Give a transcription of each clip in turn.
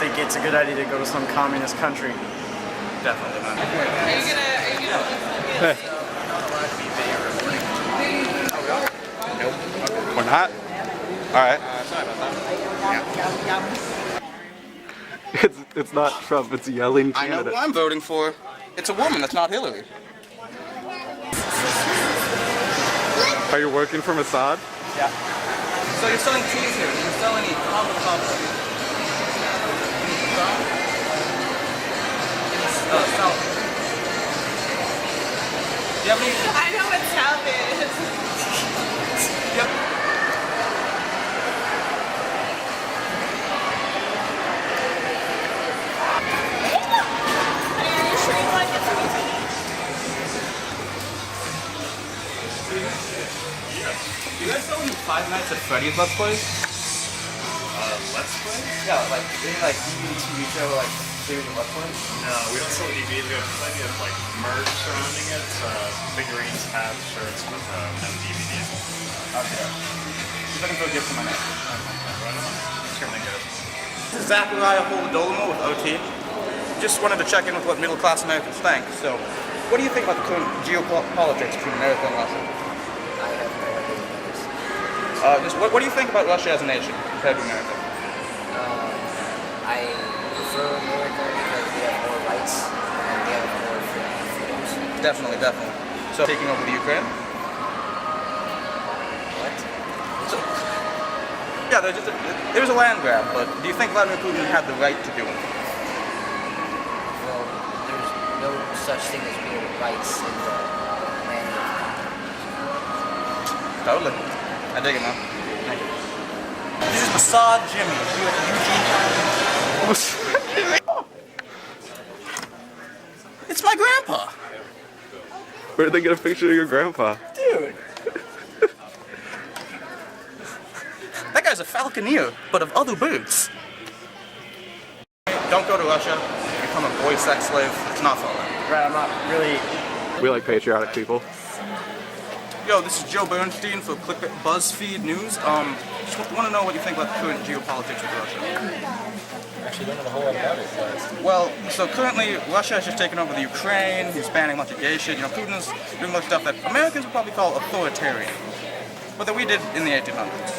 think it's a good idea to go to some communist country. Definitely not. Are you gonna? Nope. We're not? Alright. Sorry about that. It's not Trump, it's a yelling I know candidate. who I'm voting for. It's a woman, that's not Hillary. Are you working for Mossad? Yeah. So you're selling cheese here. Do you sell any avocado? Salad. Do you have any? I know what salad is. Yep. Are you sure you want to get some? Do you guys sell any Five Nights at Freddy's Let's Plays? Let's play? Yeah, like any like DVD TV show like series of Let's Plays? No, we don't sell DVDs. We have plenty of like merch surrounding it. Figurines, hats, shirts, but no DVDs. Okay. Just looking for a gift for my neck. Right on. Certainly good. This is Zachariah Holodolmo with OT. Just wanted to check in with what middle class Americans think. So, what do you think about the current geopolitics between America and Russia? I have no idea what that is. Just what do you think about Russia as a nation compared to America? I prefer America because we have more rights and we have more freedoms. Definitely, definitely. So, taking over the Ukraine? What? So, yeah, there's a land grab, but do you think Vladimir Putin had the right to do it? Well, there's no such thing as being rights in the land. Totally. I dig it, man. Thank you. This is Mossad Jimmy. You at Eugene? It's my grandpa. Where did they get a picture of your grandpa? Dude. That guy's a falconeer, but of other birds. Don't go to Russia. Become a boy sex slave. It's not fun. Right, I'm not really. We like patriotic people. Yo, this is Joe Bernstein for Clickbait BuzzFeed News. Just want to know what you think about the current geopolitics with Russia. Actually don't know a whole lot about it, but Well, so currently Russia has just taken over the Ukraine. He's banning a bunch of gay shit. You know, Putin's doing a lot of stuff that Americans would probably call authoritarian, but that we did in the 1800s.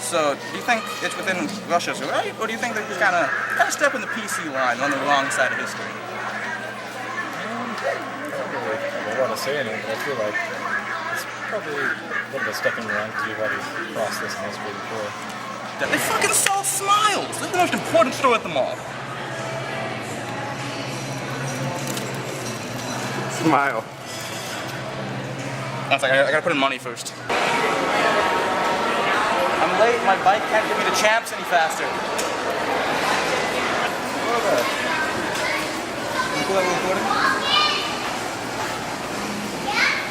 So, do you think it's within Russia's right, or do you think they're just kind of stepping the PC line on the wrong side of history? I don't want to say anything, but I feel like it's probably a little bit stepping around because we've already crossed this in history before. They fucking sell smiles. They're the most important store at the mall. Smile. That's like, I gotta put in money first. I'm late, my bike can't give me the champs any faster. What the? Can you pull that recording?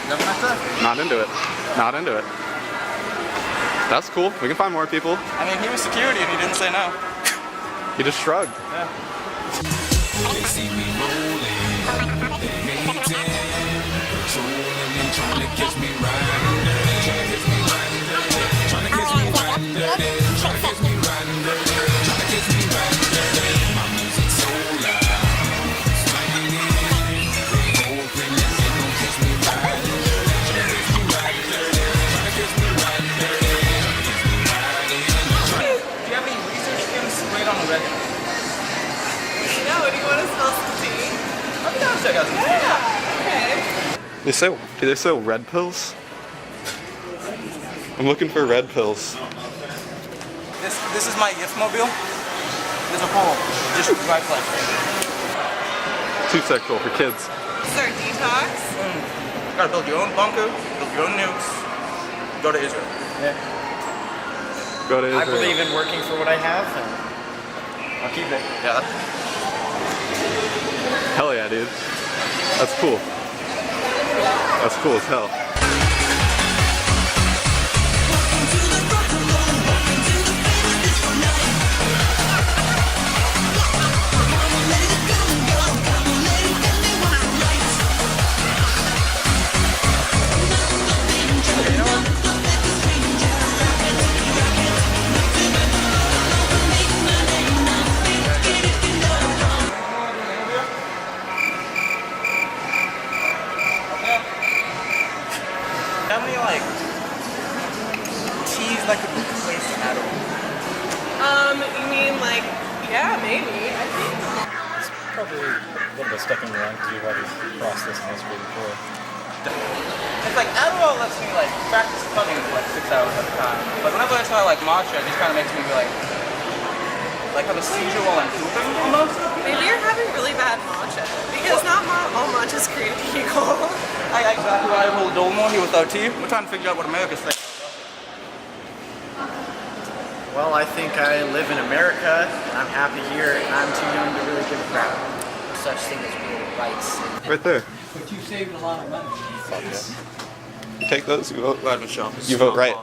Nothing like that? Not into it. Not into it. That's cool. We can find more people. I mean, he was security and he didn't say no. He just shrugged. Yeah. They see me rolling, they hating, patrolling and trying to catch me riding dirty, trying to catch me riding dirty, trying to catch me riding dirty, trying to catch me riding dirty, trying to catch me riding dirty. My music's so loud, swinging in, they hoping that they gon' catch me riding dirty, trying to catch me riding dirty, trying to catch me riding dirty, trying to catch me riding dirty. Do you have any research skills sprayed on the record? No, do you want to spill some tea? I'll be down to check out some tea. Yeah. Okay. Do they sell red pills? I'm looking for red pills. This is my gift mobile. There's a hole just right like Too sexual for kids. This is our detox. You gotta build your own bunker, build your own nukes, go to Israel. Go to Israel. I believe in working for what I have, and I'll keep it. Yeah, Hell yeah, dude. That's cool. That's cool as hell. Yeah, maybe. I think. It's probably a little bit stuck in your mind because you've already crossed this in history before. It's like Adderall lets me like practice cutting for like 6 hours at a time. But whenever I try like matcha, it just kind of makes me be like have a seizure while I'm pooping almost. Maybe you're having really bad matcha. Because not all matcha's created equal. I exactly why I will Dolmore here without tea. We're trying to figure out what America's saying. Well, I think I live in America, and I'm happy here, and I'm too young to really give a crap. Such thing as real rights. Right there. But you saved a lot of money. Take those. You vote. Glad Michelle. You vote right.